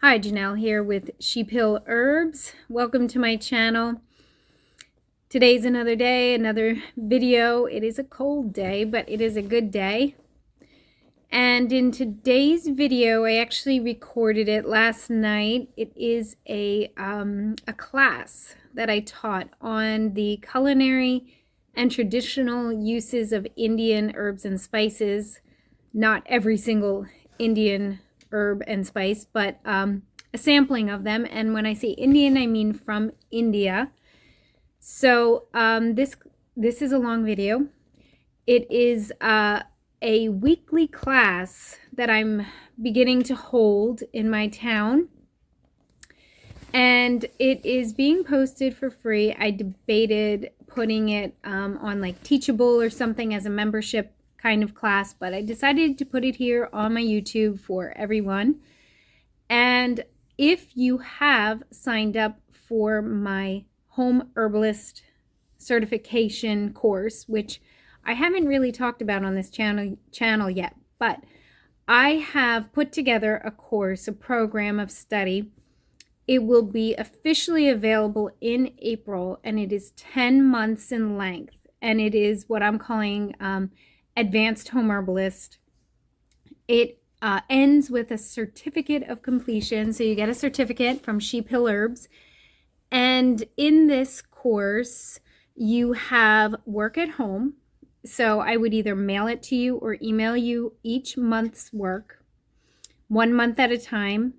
Hi, Janelle here with Sheep Hill Herbs. Welcome to my channel. Today's another day, another video. It is a cold day, but it is a good day. And in today's video, I actually recorded it last night. It is a class that I taught on the culinary and traditional uses of Indian herbs and spices. Not every single Indian herb and spice, but a sampling of them. And when I say Indian, I mean from India. So this is a long video. It is a weekly class that I'm beginning to hold in my town, and it is being posted for free. I debated putting it on like Teachable or something as a membership kind of class, but I decided to put it here on my YouTube for everyone. And if you have signed up for my Home Herbalist certification course, which I haven't really talked about on this channel yet, but I have put together a course, a program of study. It will be officially available in April, and it is 10 months in length, and it is what I'm calling Advanced Home Herbalist. It ends with a certificate of completion. So you get a certificate from Sheep Hill Herbs. And in this course, you have work at home. So I would either mail it to you or email you each month's work, 1 month at a time.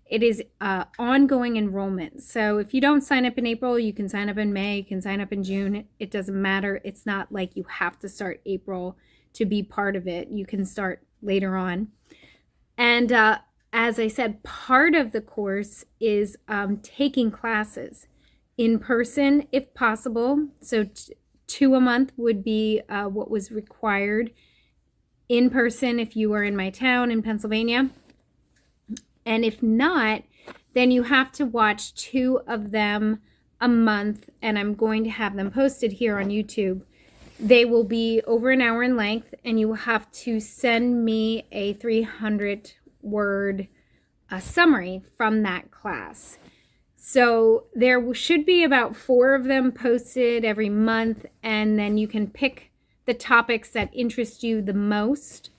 It is ongoing enrollment. So if you don't sign up in April, you can sign up in May, you can sign up in June. It doesn't matter. It's not like you have to start April to be part of it. You can start later on. And as I said, part of the course is taking classes in person if possible. So 2 a month would be what was required in person if you are in my town in Pennsylvania. And if not, then you have to watch 2 of them a month, and I'm going to have them posted here on YouTube. They will be over an hour in length, and you will have to send me a 300-word summary from that class. So there should be about 4 of them posted every month, and then you can pick the topics that interest you the most.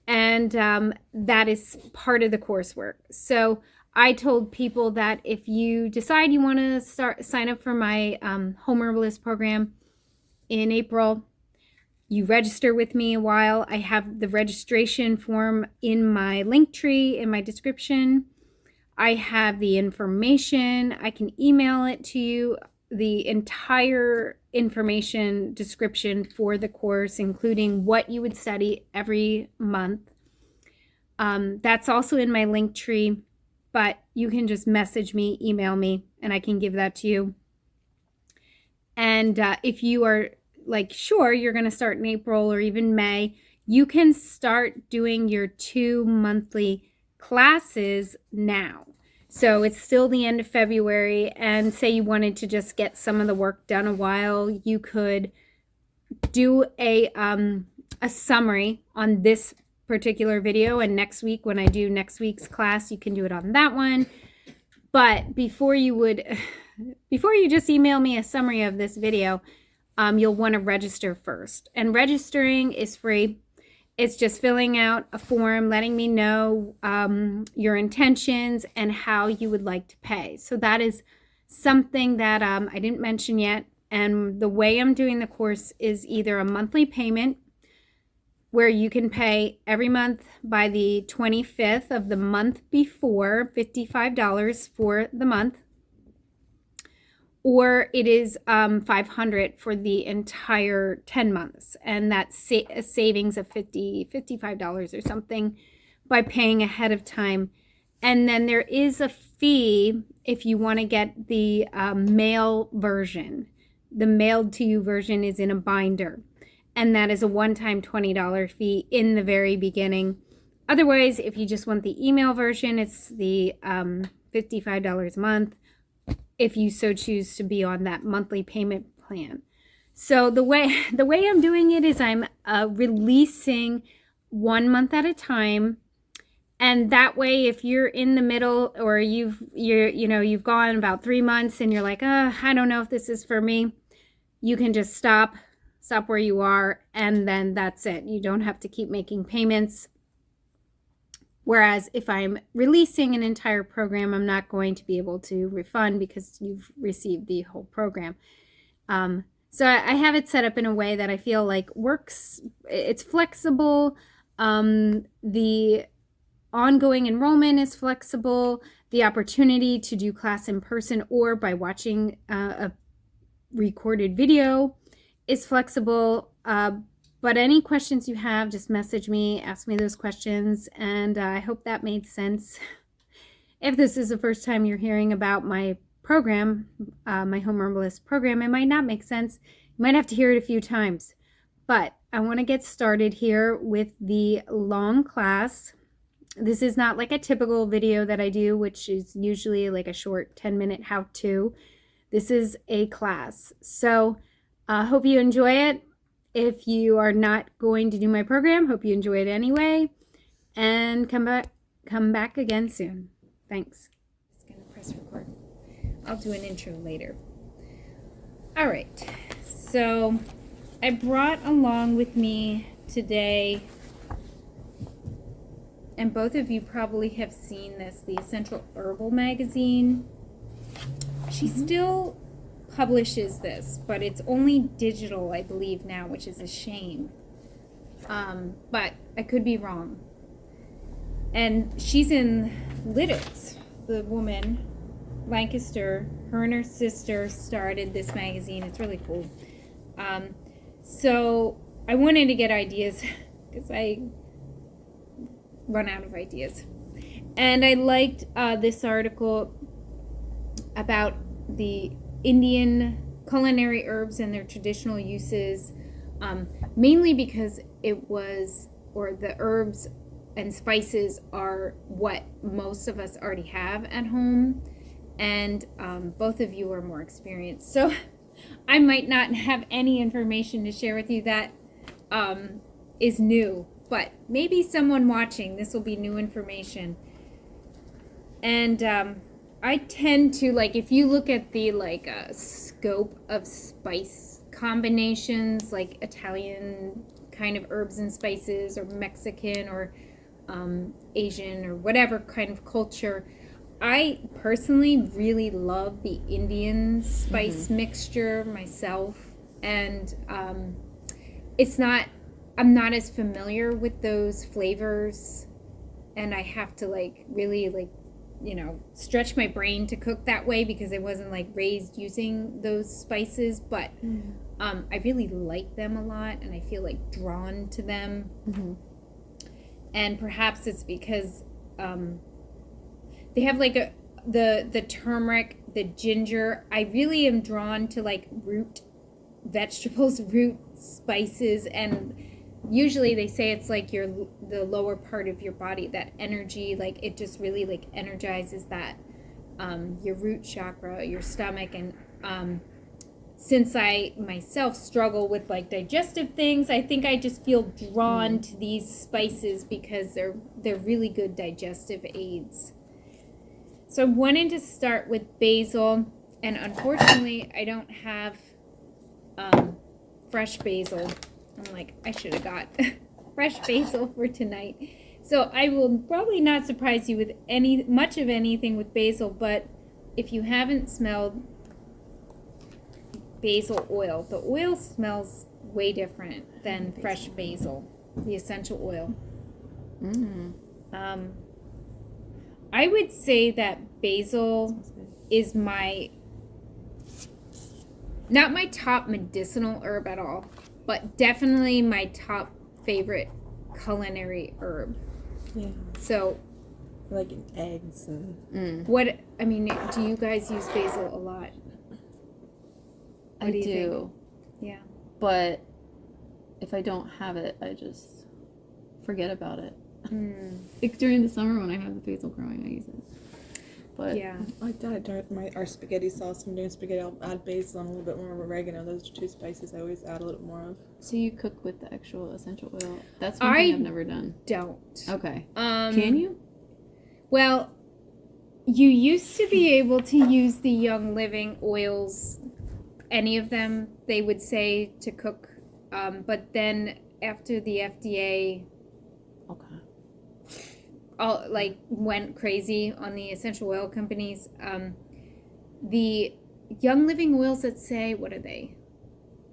And that is part of the coursework. So I told people that if you decide you want to sign up for my Home Herbalist program in April, you register with me a while. I have the registration form in my Linktree in my description. I have the information. I can email it to you, the entire information description for the course, including what you would study every month. That's also in my Linktree, but you can just message me, email me, and I can give that to you. And if you are like sure you're going to start in April or even May, you can start doing your 2 monthly classes now. So it's still the end of February, and say you wanted to just get some of the work done a while, you could do a summary on this particular video, and next week when I do next week's class, you can do it on that one. But before you just email me a summary of this video, you'll want to register first. And registering is free. It's just filling out a form, letting me know your intentions and how you would like to pay. So that is something that I didn't mention yet. And the way I'm doing the course is either a monthly payment where you can pay every month by the 25th of the month before, $55 for the month, or it is $500 for the entire 10 months, and that's a savings of $55 or something by paying ahead of time. And then there is a fee if you want to get the mail version. The mailed to you version is in a binder, and that is a one-time $20 fee in the very beginning. Otherwise, if you just want the email version, it's the $55 a month, if you so choose to be on that monthly payment plan. So the way I'm doing it is I'm releasing 1 month at a time, And that way, if you're in the middle or you've gone about 3 months and you're like, I don't know if this is for me, you can just stop where you are, and then that's it. You don't have to keep making payments. Whereas if I'm releasing an entire program, I'm not going to be able to refund because you've received the whole program. So I have it set up in a way that I feel like works. It's flexible. The ongoing enrollment is flexible. The opportunity to do class in person or by watching a recorded video is flexible. But any questions you have, just message me, ask me those questions, and I hope that made sense. If this is the first time you're hearing about my program, my Home Herbalist program, it might not make sense. You might have to hear it a few times. But I want to get started here with the long class. This is not like a typical video that I do, which is usually like a short 10-minute how-to. This is a class. So I hope you enjoy it. If you are not going to do my program, hope you enjoy it anyway. And come back again soon. Thanks. Just going to press record. I'll do an intro later. All right. So I brought along with me today, and both of you probably have seen this, the Essential Herbal magazine. She still publishes this, but it's only digital, I believe, now, which is a shame. But I could be wrong. And she's in Lidditz, the woman, Lancaster. Her and her sister started this magazine. It's really cool. So I wanted to get ideas because I run out of ideas. And I liked this article about the Indian culinary herbs and their traditional uses, mainly because the herbs and spices are what most of us already have at home, and both of you are more experienced. So I might not have any information to share with you that is new, but maybe someone watching, this will be new information. And I tend to, like, if you look at the scope of spice combinations, like Italian kind of herbs and spices, or Mexican, or Asian, or whatever kind of culture, I personally really love the Indian spice mixture myself, and I'm not as familiar with those flavors, and I have to really stretch my brain to cook that way because I wasn't raised using those spices, but I really like them a lot, and I feel drawn to them. And perhaps it's because they have the turmeric, the ginger. I really am drawn to root vegetables, root spices, and usually they say it's the lower part of your body, that energy, it just really energizes that your root chakra, your stomach. And since I myself struggle with digestive things, I think I just feel drawn to these spices because they're really good digestive aids. So I wanted to start with basil, and unfortunately I don't have fresh basil. I'm I should have got fresh basil for tonight. So I will probably not surprise you with much of anything with basil, but if you haven't smelled basil oil, the oil smells way different than fresh basil, the essential oil. I would say that basil is not my top medicinal herb at all, but definitely my top favorite culinary herb. Yeah. So, in eggs and. Do you guys use basil a lot? I do. Yeah. But if I don't have it, I just forget about it. During the summer when I have the basil growing, I use it. But yeah, like that. Our spaghetti sauce, I'm doing spaghetti, I'll add basil and a little bit more of oregano. Those are two spices I always add a little more of. So you cook with the actual essential oil? That's one thing I've never done. Don't. Okay. Can you? Well, you used to be able to use the Young Living oils, any of them, they would say, to cook. But then after the FDA all went crazy on the essential oil companies, the Young Living oils that say, what are they?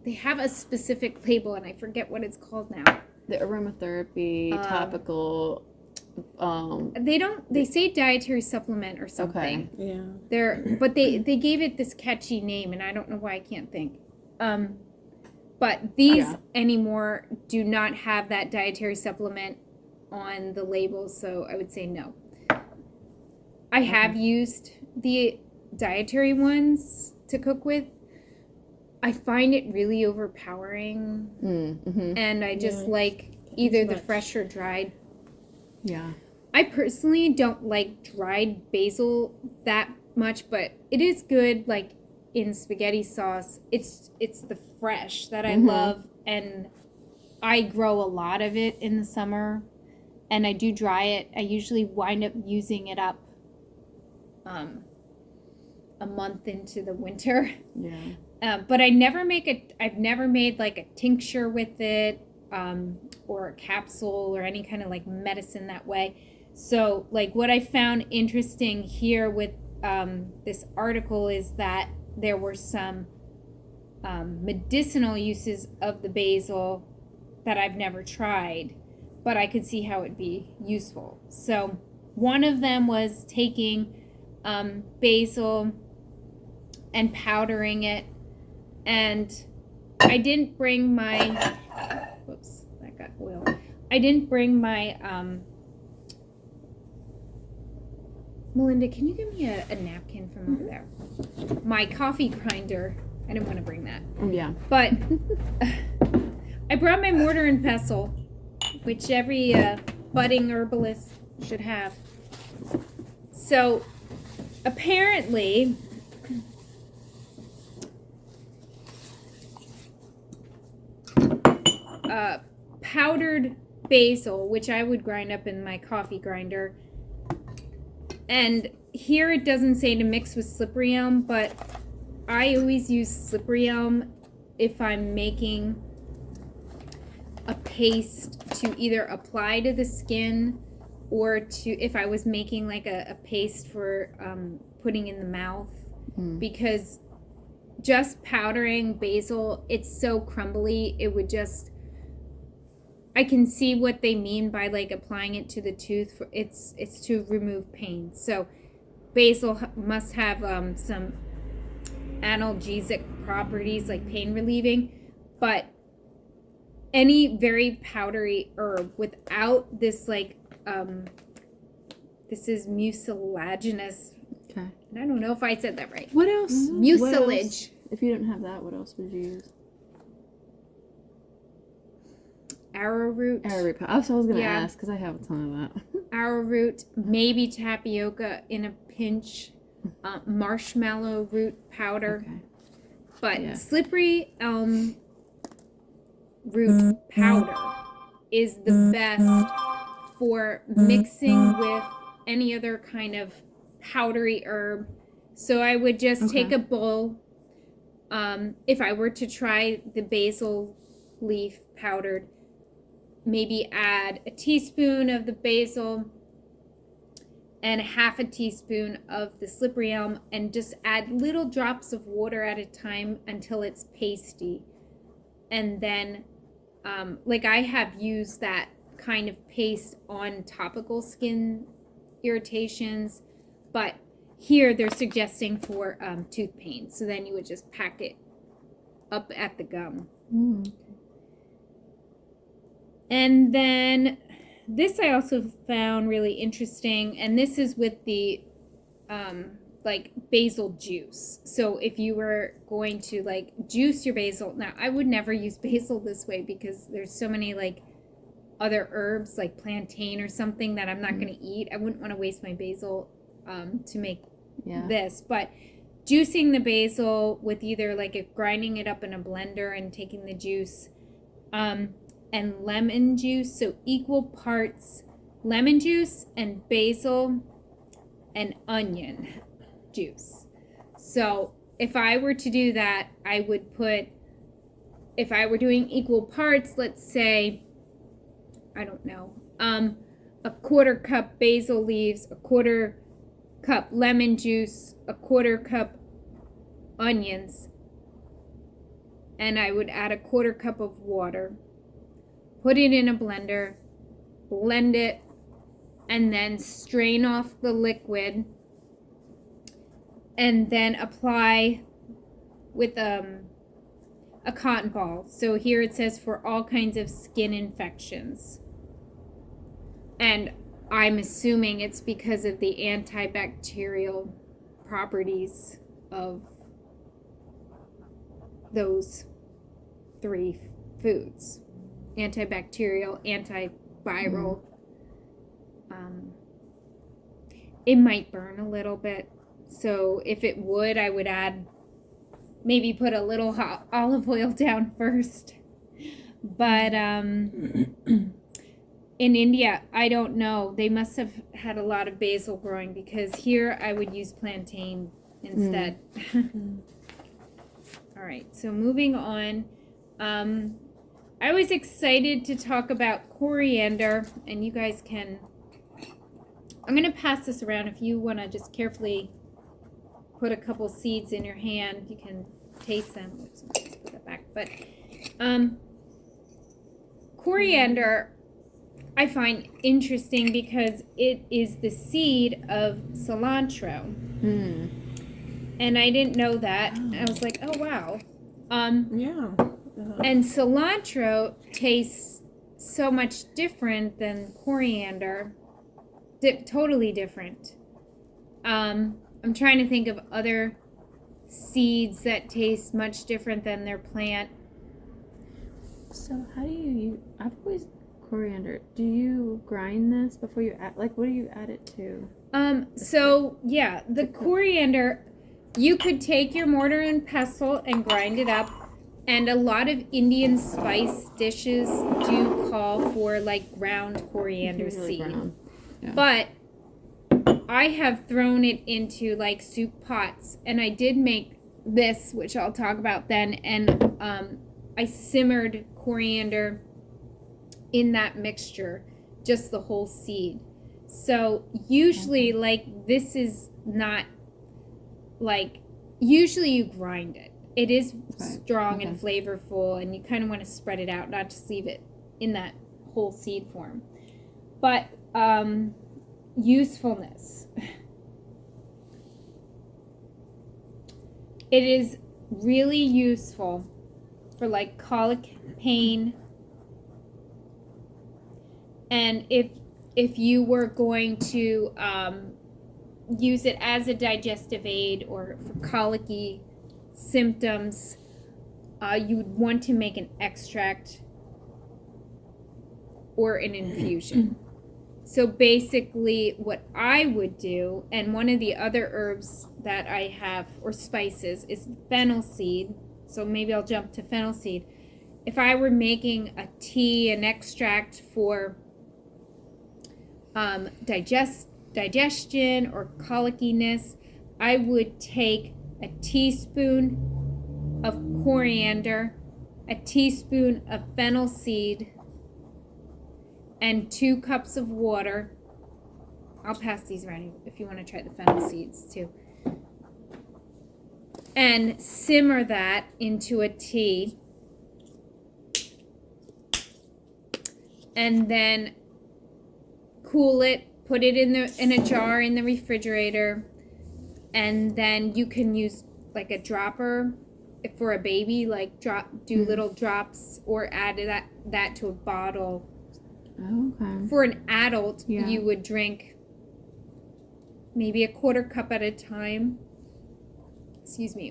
They have a specific label, and I forget what it's called now. The aromatherapy, topical. They say dietary supplement or something. Yeah. But they gave it this catchy name, and I don't know why I can't think. But these anymore do not have that dietary supplement on the label, so I would say no. I have used the dietary ones to cook with. I find it really overpowering, and I just like either the fresh or dried. Yeah. I personally don't like dried basil that much, but it is good like in spaghetti sauce. It's the fresh that I love, and I grow a lot of it in the summer, and I do dry it. I usually wind up using it up a month into the winter. Yeah. But I've never made like a tincture with it, or a capsule or any kind of like medicine that way. So like what I found interesting here with this article is that there were some medicinal uses of the basil that I've never tried, but I could see how it'd be useful. So one of them was taking basil and powdering it, and I didn't bring my whoops, that got oil. I didn't bring my Melinda, can you give me a napkin from over there? My coffee grinder. I didn't want to bring that. Yeah. But I brought my mortar and pestle, which every budding herbalist should have. So apparently powdered basil, which I would grind up in my coffee grinder, and here it doesn't say to mix with slippery elm, but I always use slippery elm if I'm making a paste to either apply to the skin, or to if I was making like a paste for putting in the mouth, because just powdering basil, it's so crumbly, it would just, I can see what they mean by like applying it to the tooth. It's to remove pain. So basil must have some analgesic properties, like pain relieving, but any very powdery herb without this like this is mucilaginous. Okay. And I don't know if I said that right. What else? Mucilage. If you didn't have that, what else would you use? Arrowroot. Arrowroot. I was going to ask because I have a ton of that. Arrowroot, maybe tapioca in a pinch, marshmallow root powder. Okay. But slippery elm root powder is the best for mixing with any other kind of powdery herb. So I would just take a bowl. If I were to try the basil leaf powdered, maybe add a teaspoon of the basil and half a teaspoon of the slippery elm, and just add little drops of water at a time until it's pasty. And then like I have used that kind of paste on topical skin irritations, but here they're suggesting for tooth pain. So then you would just pack it up at the gum. And then this I also found really interesting, and this is with the like basil juice. So if you were going to like juice your basil, now I would never use basil this way because there's so many like other herbs like plantain or something that I'm not going to eat. I wouldn't want to waste my basil to make this, but juicing the basil with either like grinding it up in a blender and taking the juice, and lemon juice, so equal parts lemon juice and basil and onion juice. So if I were to do that, I would put, if I were doing equal parts, let's say, I don't know, a quarter cup basil leaves, a quarter cup lemon juice, a quarter cup onions, and I would add a quarter cup of water, put it in a blender, blend it, and then strain off the liquid, and then apply with a cotton ball. So here it says for all kinds of skin infections. And I'm assuming it's because of the antibacterial properties of those three foods. Antibacterial, antiviral. It might burn a little bit. So if it would, I would add, maybe put a little hot olive oil down first. But in India, I don't know. They must have had a lot of basil growing, because here I would use plantain instead. All right, so moving on. I was excited to talk about coriander, and you guys can, I'm going to pass this around. If you want to just carefully put a couple seeds in your hand, you can taste them. Oops, let's put that back. But coriander I find interesting because it is the seed of cilantro. And I didn't know that. I was like, oh wow. Yeah. And cilantro tastes so much different than coriander. Totally different. I'm trying to think of other seeds that taste much different than their plant. So how do you I've always, coriander, do you grind this before you add, like what do you add it to? So yeah, the coriander, you could take your mortar and pestle and grind it up. And a lot of Indian spice dishes do call for like ground coriander seed. Ground. Yeah. But I have thrown it into like soup pots, and I did make this, which I'll talk about then, and I simmered coriander in that mixture, just the whole seed. So usually like this is not like, usually you grind it. It is strong and flavorful, and you kind of want to spread it out, not just leave it in that whole seed form. But usefulness. It is really useful for like colic pain. And if you were going to use it as a digestive aid or for colicky symptoms, you would want to make an extract or an infusion. So basically what I would do, and one of the other herbs that I have, or spices, is fennel seed. So maybe I'll jump to fennel seed. If I were making a tea, an extract for digestion or colickiness, I would take a teaspoon of coriander, a teaspoon of fennel seed, and 2 cups of water. I'll pass these around if you want to try the fennel seeds too. And simmer that into a tea. And then cool it, put it in a jar in the refrigerator, and then you can use like a dropper for a baby, like do little drops, or add that to a bottle. Okay. For an adult, you would drink maybe a quarter cup at a time,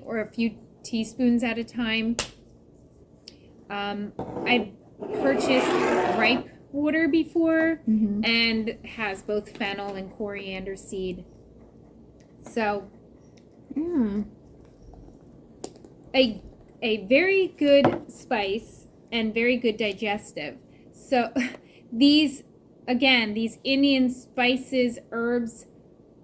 or a few teaspoons at a time. I purchased ripe water before, and has both fennel and coriander seed. So a very good spice and very good digestive. So these Indian spices, herbs,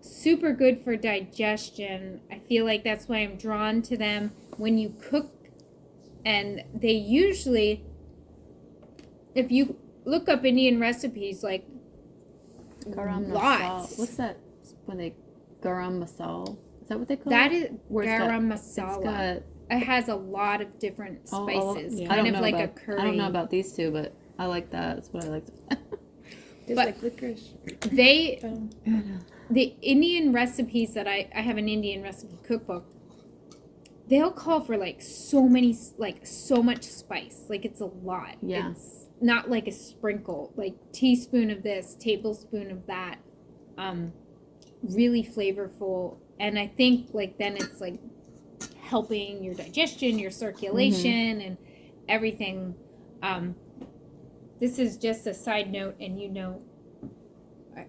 super good for digestion. I feel like that's why I'm drawn to them. When you cook, and they usually, if you look up Indian recipes, like Garam lots. masala. What's that when they garam masala? Is that what they call That it? is garam masala. It's It has a lot of different spices, yeah. I kind don't of know like about, a curry. I don't know about these two, but I like that. That's what I like. It's But- like licorice. They, Um, the Indian recipes that I have an Indian recipe cookbook, they'll call for like so much spice. Like it's a lot. Yeah. It's not like a sprinkle, like teaspoon of this, tablespoon of that. Really flavorful. And I think like then it's like helping your digestion, your circulation, and everything. This is just a side note, and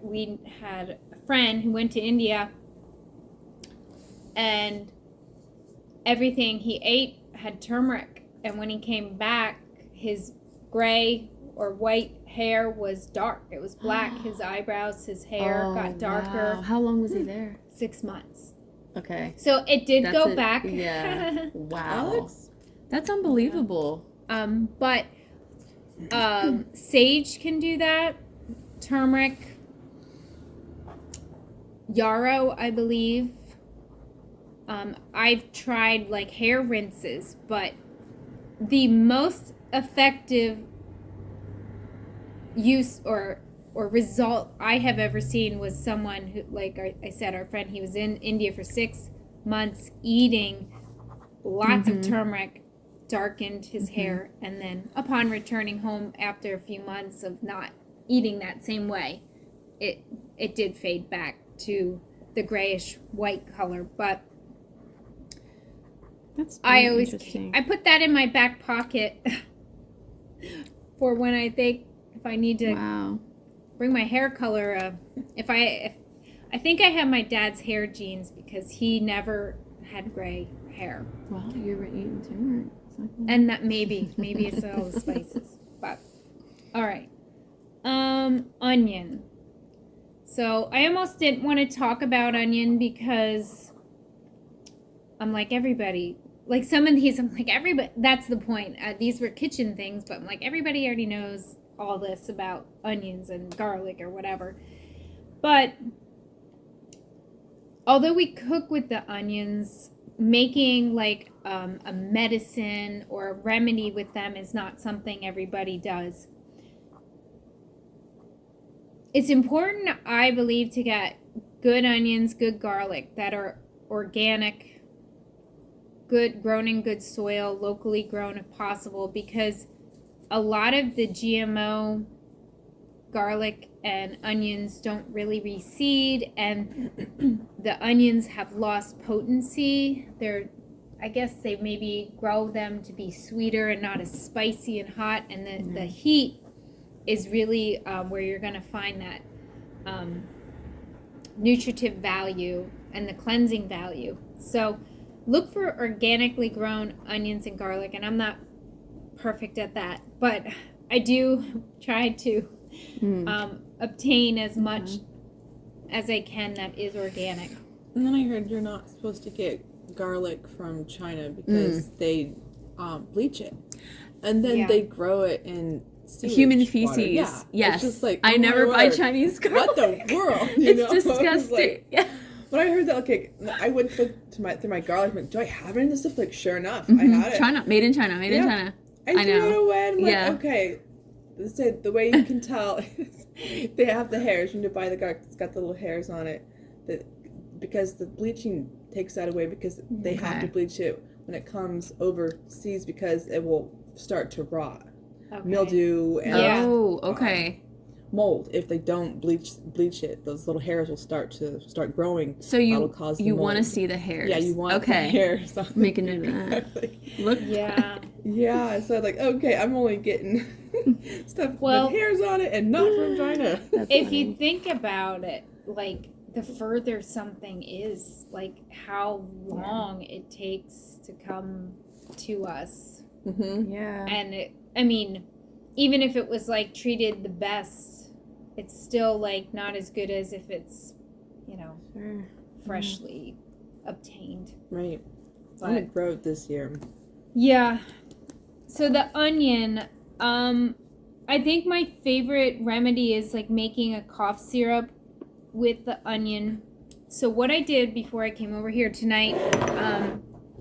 we had a friend who went to India, and everything he ate had turmeric, and when he came back, his gray or white hair was dark. It was black. His eyebrows, his hair got darker. Wow. How long was he there? 6 months. Okay. So it did That's go it. back. Yeah. Wow. Alex? That's unbelievable. But sage can do that. Turmeric, yarrow, I believe. I've tried like hair rinses, but the most effective use or result I have ever seen was someone who, like I said, our friend, he was in India for 6 months eating lots of turmeric, darkened his hair, and then upon returning home after a few months of not eating that same way, it did fade back to the grayish white color. But That's I always interesting. I put that in my back pocket for when I think if I need to Wow. bring my hair color up. If I think I have my dad's hair genes because he never had gray hair. Wow, you were eating turmeric. Exactly. And that maybe it's all the spices. But all right. Onion. So I almost didn't want to talk about onion because I'm like everybody. Like some of these, I'm like everybody. That's the point. These were kitchen things, but I'm like everybody already knows all this about onions and garlic or whatever. But although we cook with the onions, making like a medicine or a remedy with them is not something everybody does. It's important, I believe, to get good onions, good garlic that are organic, good, grown in good soil, locally grown if possible, because a lot of the GMO garlic and onions don't really reseed, and the onions have lost potency. I guess they maybe grow them to be sweeter and not as spicy and hot, and the heat is really where you're going to find that nutritive value and the cleansing value. So look for organically grown onions and garlic, and I'm not perfect at that, but I do try to obtain as much as I can that is organic. And then I heard you're not supposed to get garlic from China because they bleach it, and then they grow it in human sewage feces. water. Yeah. Yes. It's just like, I oh my never buy word. Chinese garlic. What the world? It's I was disgusting. like- Yeah. When I heard that, okay, I went through my garlic. I'm like, do I have any of this stuff? Like, sure enough, I had it. China, made in China, made in China. I threw it away. And I'm Yeah. like, okay. They said the way you can tell is they have the hairs. You need to buy the garlic. It's got the little hairs on it. Because the bleaching takes that away, because they have to bleach it when it comes overseas, because it will start to rot. Okay. Mildew and Oh, okay. mold. If they don't bleach it, those little hairs will start growing. So That'll cause the you want to mold. see the hairs. Yeah, you want the okay. hairs on Make a note of that. like, Look. Yeah. yeah, so like, okay, I'm only getting stuff Well- with hairs on it and not from China. That's If funny. you think about it, like the further something is, like how long it takes to come to us. Mm-hmm. Yeah. And I mean, even if it was like treated the best, it's still like not as good as if it's Sure. freshly obtained. Right. But- I'm gonna grow it this year. Yeah. So the onion, I think my favorite remedy is like making a cough syrup with the onion. So what I did before I came over here tonight,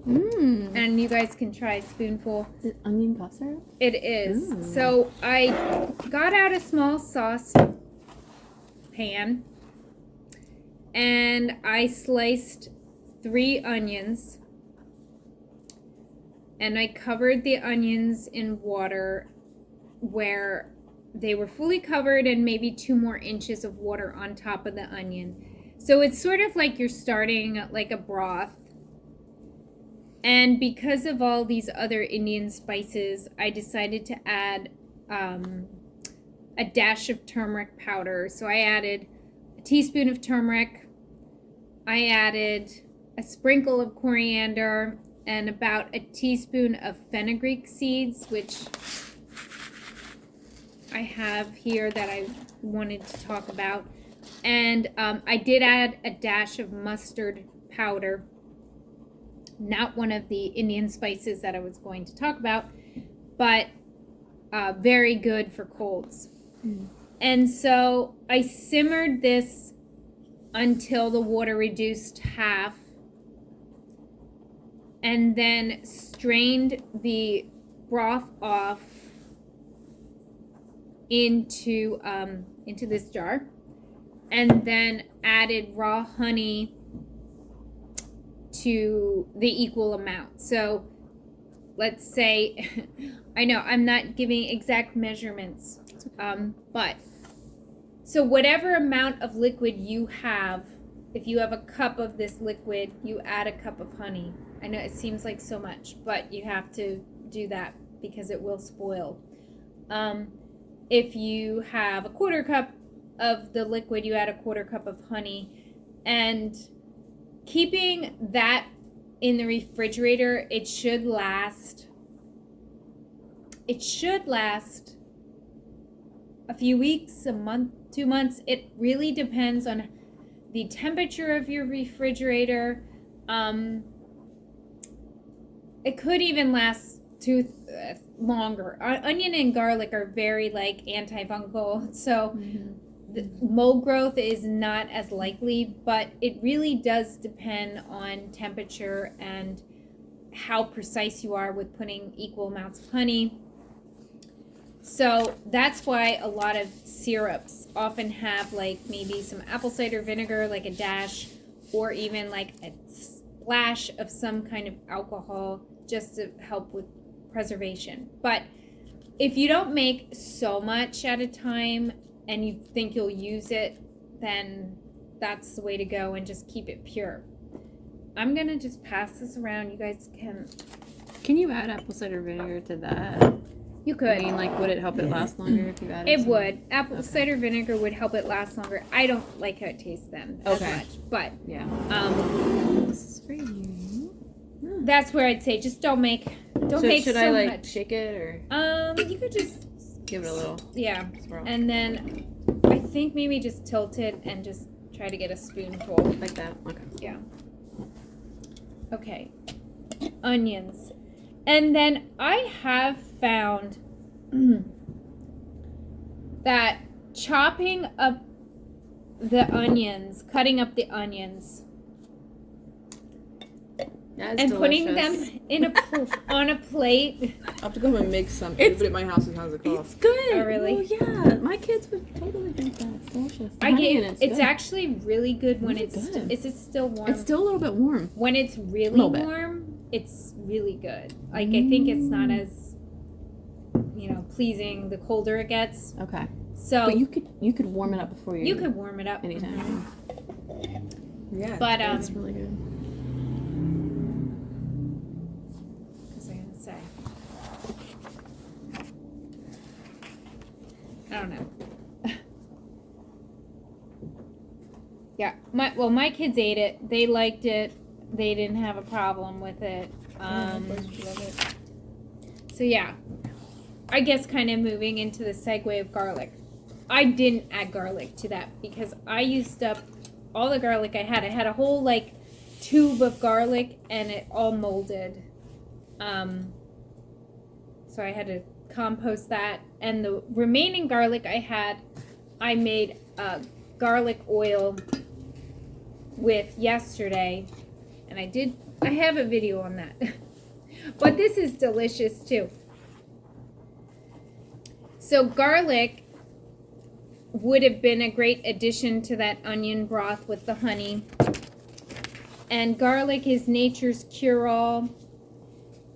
and you guys can try a spoonful. Is it onion cough syrup? It is. Ooh. So I got out a small sauce pan and I sliced 3 onions and I covered the onions in water where they were fully covered and maybe 2 more inches of water on top of the onion. So it's sort of like you're starting like a broth. And because of all these other Indian spices, I decided to add a dash of turmeric powder. So I added a teaspoon of turmeric. I added a sprinkle of coriander and about a teaspoon of fenugreek seeds, which I have here that I wanted to talk about. And I did add a dash of mustard powder. Not one of the Indian spices that I was going to talk about, but very good for colds. And so I simmered this until the water reduced half, and then strained the broth off into this jar, and then added raw honey to the equal amount. So let's say, I know I'm not giving exact measurements, but so whatever amount of liquid you have, if you have a cup of this liquid, you add a cup of honey. I know it seems like so much, but you have to do that because it will spoil. If you have a quarter cup of the liquid, you add a quarter cup of honey, and keeping that in the refrigerator, it should last a few weeks, a month, 2 months. It really depends on the temperature of your refrigerator. It could even last longer. Onion and garlic are very like antifungal, so the mold growth is not as likely, but it really does depend on temperature and how precise you are with putting equal amounts of honey. So that's why a lot of syrups often have like maybe some apple cider vinegar, like a dash, or even like a splash of some kind of alcohol just to help with preservation. But if you don't make so much at a time and you think you'll use it, then that's the way to go, and just keep it pure. I'm gonna just pass this around. You guys Can you add apple cider vinegar to that? you could. I mean, like, would it help it last longer if you added It some? would. Apple cider vinegar would help it last longer. I don't like how it tastes then as much, but Yeah. this is for you. That's where I'd say just don't make So make should so I like much. shake it or You could just give it a little swirl? and then I think maybe just tilt it and just try to get a spoonful. Like that? Okay. Yeah. Okay. Onions. And then I have found that chopping up the onions, cutting up the onions, That's and delicious. putting them in on a plate. I have to go home and make some. Everybody at my house has a cough. It's good. Oh, really? Oh, yeah. My kids would totally drink that. It's delicious. The I honey get in it's it's good. actually really good when Really it's good. it's still warm. It's still a little bit warm. When it's really Little bit. warm, it's really good. Like I think it's not as pleasing the colder it gets. Okay. So But you could warm it up before you could warm it up anytime. Yeah. But It's really good. what was I gonna say? I don't know. Yeah, my kids ate it. They liked it. They didn't have a problem with it. So yeah, I guess kind of moving into the segue of garlic. I didn't add garlic to that because I used up all the garlic I had. I had a whole like tube of garlic and it all molded. So I had to compost that. And the remaining garlic I had, I made garlic oil with yesterday. And I have a video on that. But this is delicious too. So garlic would have been a great addition to that onion broth with the honey. And garlic is nature's cure-all.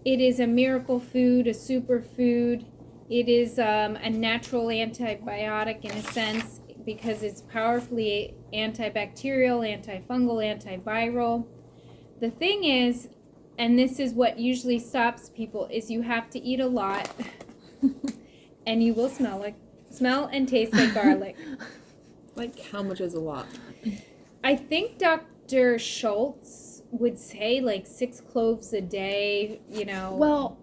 It is a miracle food, a superfood. It is a natural antibiotic in a sense because it's powerfully antibacterial, antifungal, antiviral. The thing is, and this is what usually stops people, is you have to eat a lot and you will smell and taste like garlic. Like how much is a lot? I think Dr. Schultz would say like 6 cloves a day, you know. Well,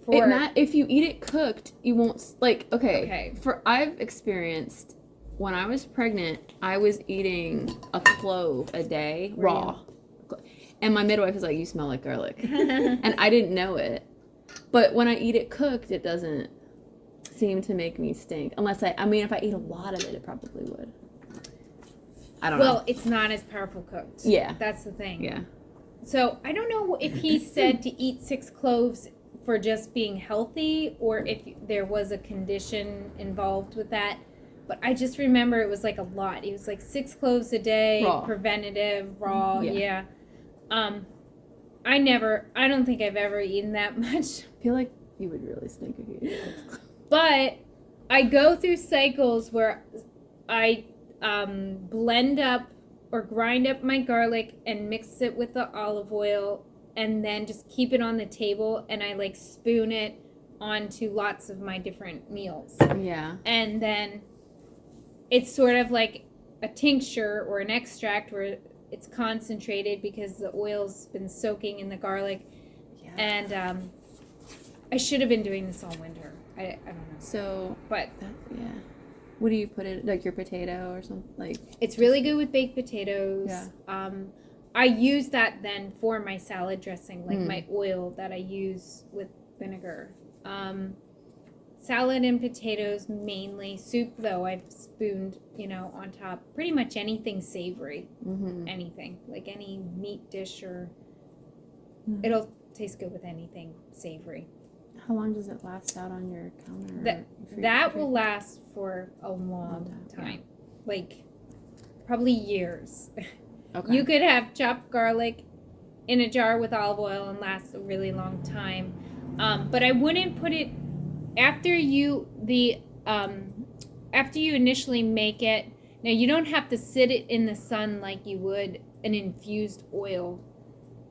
if you eat it cooked, you won't, like, okay. I've experienced, when I was pregnant, I was eating a clove a day, raw. And my midwife was like, you smell like garlic. And I didn't know it. But when I eat it cooked, it doesn't seem to make me stink. Unless if I ate a lot of it, it probably would. I don't know. Well, it's not as powerful cooked. Yeah. That's the thing. Yeah. So I don't know if he said to eat 6 cloves for just being healthy or if there was a condition involved with that. But I just remember it was like a lot. It was like 6 cloves a day, raw. Preventative, raw, yeah. I don't think I've ever eaten that much. I feel like you would really stink if you ate it. But I go through cycles where I blend up or grind up my garlic and mix it with the olive oil and then just keep it on the table and I like spoon it onto lots of my different meals. Yeah. And then it's sort of like a tincture or an extract where it's concentrated because the oil's been soaking in the garlic. Yeah. And I should have been doing this all winter. I don't know. So, but yeah. What do you put it, like your potato or something? Like it's really good with baked potatoes. Yeah. I use that then for my salad dressing, like my oil that I use with vinegar. Salad and potatoes mainly. Soup though, I've spooned, on top. Pretty much anything savory. Mm-hmm. Anything. Like any meat dish or it'll taste good with anything savory. How long does it last out on your counter? That will last for a long time. Yeah. Like, probably years. Okay. You could have chopped garlic in a jar with olive oil and last a really long time. But I wouldn't put it after you initially make it. Now, you don't have to sit it in the sun like you would an infused oil.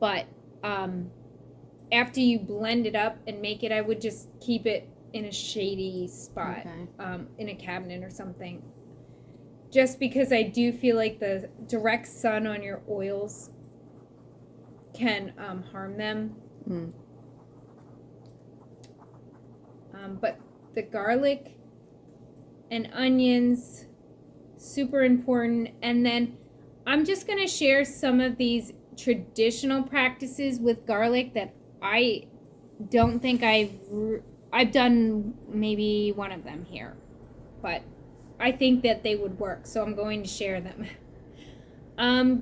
But after you blend it up and make it, I would just keep it in a shady spot, in a cabinet or something. Just because I do feel like the direct sun on your oils can harm them. Mm. But the garlic and onions, super important. And then I'm just going to share some of these traditional practices with garlic that I don't think I've done maybe one of them here, but I think that they would work, so I'm going to share them.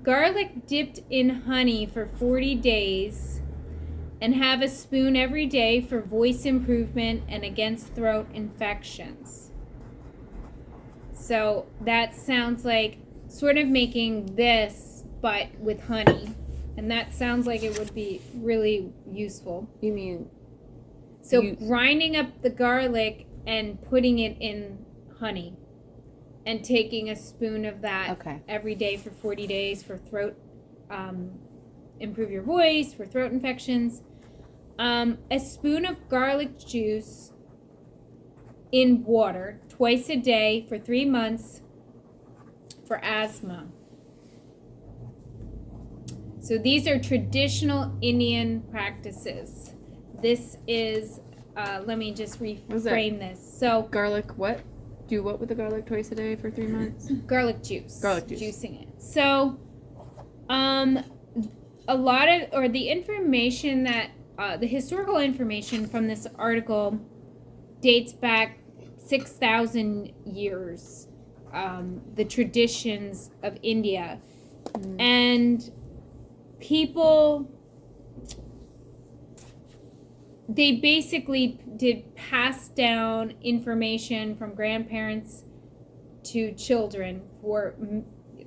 Garlic dipped in honey for 40 days and have a spoon every day for voice improvement and against throat infections. So that sounds like sort of making this, but with honey. And that sounds like it would be really useful. You mean? So grinding up the garlic and putting it in honey and taking a spoon of that every day for 40 days for throat, improve your voice, for throat infections. A spoon of garlic juice in water twice a day for 3 months for asthma. So these are traditional Indian practices. This is, let me just reframe this. So garlic what? do what with the garlic twice a day for 3 months? Garlic juice. Garlic juice. Juicing it. So, a lot of, or the information that, the historical information from this article dates back 6,000 years. The traditions of India. And people, they basically did pass down information from grandparents to children for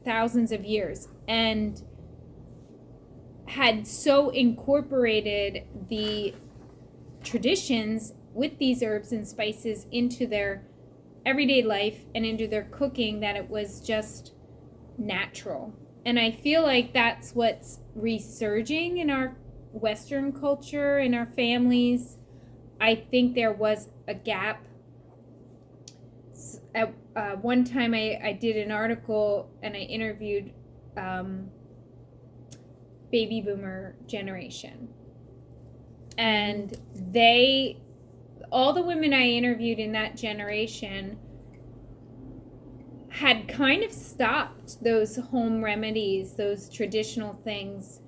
thousands of years, and had so incorporated the traditions with these herbs and spices into their everyday life and into their cooking that it was just natural. And I feel like that's what's resurging in our Western culture, in our families. I think there was a gap. At one time I did an article and I interviewed baby boomer generation. And all the women I interviewed in that generation had kind of stopped those home remedies, those traditional things.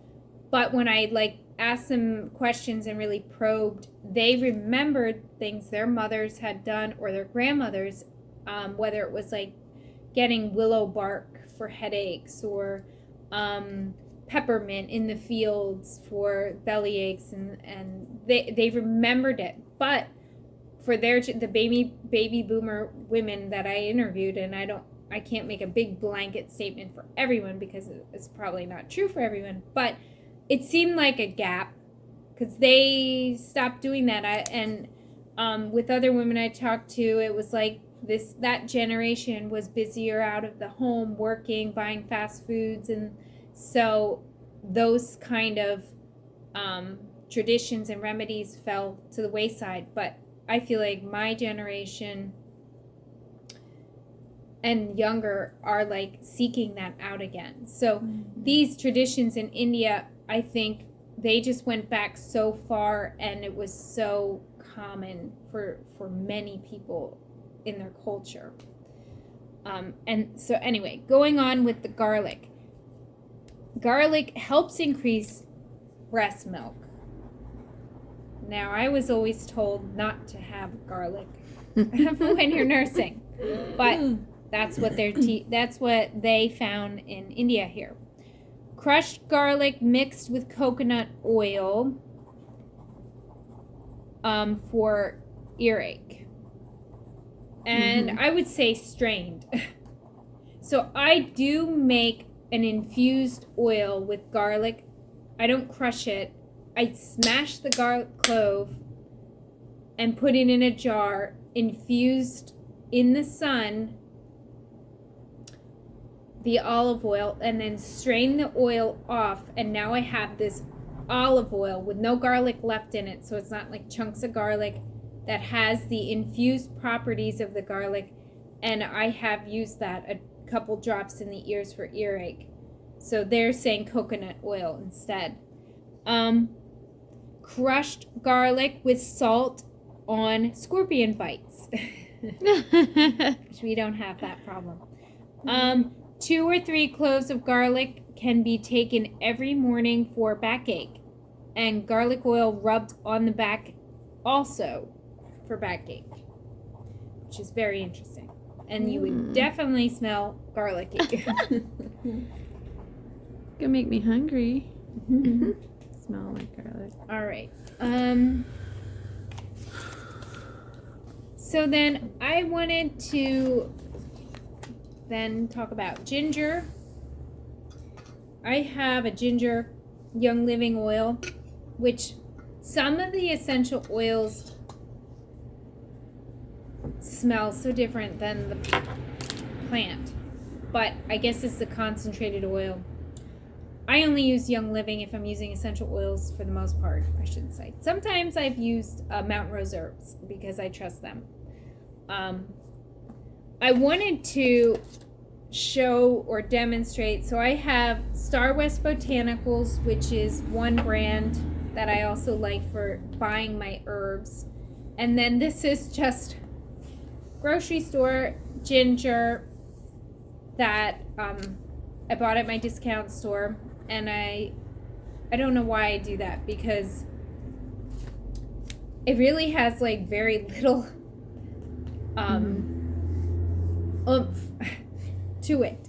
But when I asked them questions and really probed, they remembered things their mothers had done or their grandmothers, whether it was like getting willow bark for headaches or peppermint in the fields for belly aches, and they remembered it. But for the baby boomer women that I interviewed, and I can't make a big blanket statement for everyone because it's probably not true for everyone, but it seemed like a gap because they stopped doing that. With other women I talked to, it was like that generation was busier out of the home, working, buying fast foods, and so those kind of traditions and remedies fell to the wayside. But I feel like my generation and younger are seeking that out again. So these traditions in India, I think they just went back so far, and it was so common for many people in their culture. And so anyway, going on with the garlic. Garlic helps increase breast milk. Now, I was always told not to have garlic when you're nursing, but that's what that's what they found in India here. Crushed garlic mixed with coconut oil for earache. And I would say strained. So I do make an infused oil with garlic. I don't crush it. I smash the garlic clove and put it in a jar, infused in the sun, the olive oil, and then strain the oil off. And now I have this olive oil with no garlic left in it. So it's not like chunks of garlic, that has the infused properties of the garlic. And I have used that a couple drops in the ears for earache. So they're saying coconut oil instead. Crushed garlic with salt on scorpion bites. Which we don't have that problem. 2 or 3 cloves of garlic can be taken every morning for backache. And garlic oil rubbed on the back also for backache. Which is very interesting. And you would definitely smell garlicky. Gonna make me hungry. Smell like garlic. All right. So then I wanted to then talk about ginger. I have a ginger Young Living oil, which some of the essential oils smell so different than the plant, but I guess it's the concentrated oil. I only use Young Living if I'm using essential oils for the most part, I should say. Sometimes I've used Mountain Rose herbs because I trust them. I wanted to show or demonstrate, so I have Star West Botanicals, which is one brand that I also like for buying my herbs. And then this is just grocery store ginger that I bought at my discount store, and I don't know why I do that, because it really has like very little oomph to it.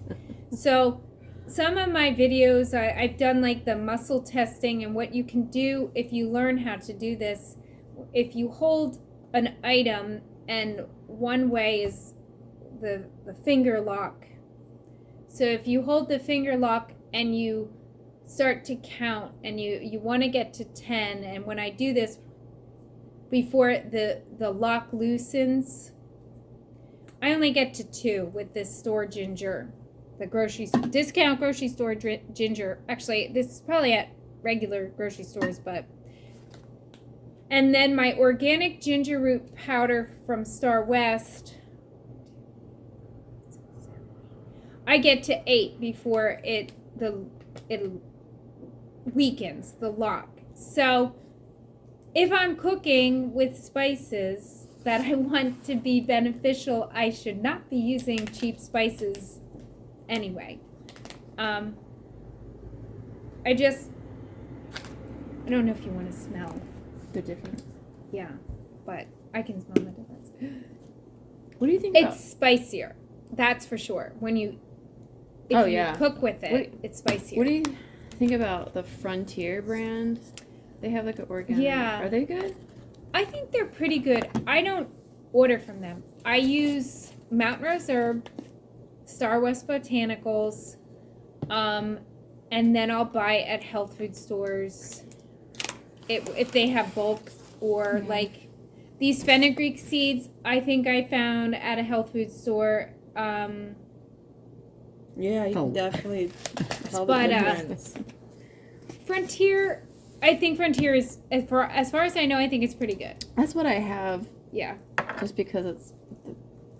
So some of my videos, I've done like the muscle testing, and what you can do if you learn how to do this, if you hold an item, and one way is the finger lock. So if you hold the finger lock and you start to count, and you want to get to 10, and when I do this, before the lock loosens, I only get to 2 with this store ginger, the discount grocery store ginger. Actually, this is probably at regular grocery stores, but. And then my organic ginger root powder from Star West, I get to 8 before it weakens the lock. So if I'm cooking with spices that I want to be beneficial, I should not be using cheap spices anyway. I don't know if you want to smell the difference. Yeah, but I can smell the difference. What do you think? It's spicier, that's for sure. If you cook with it, it's spicier. What do you think about the Frontier brand? They have like an organic. Yeah. Are they good? I think they're pretty good. I don't order from them. I use Mountain Rose Herb, Star West Botanicals, and then I'll buy at health food stores if they have bulk, or like these fenugreek seeds. I think I found at a health food store. Yeah, you can definitely tell but, the difference. Frontier, I think Frontier is, as far as I know, I think it's pretty good. That's what I have. Yeah. Just because it's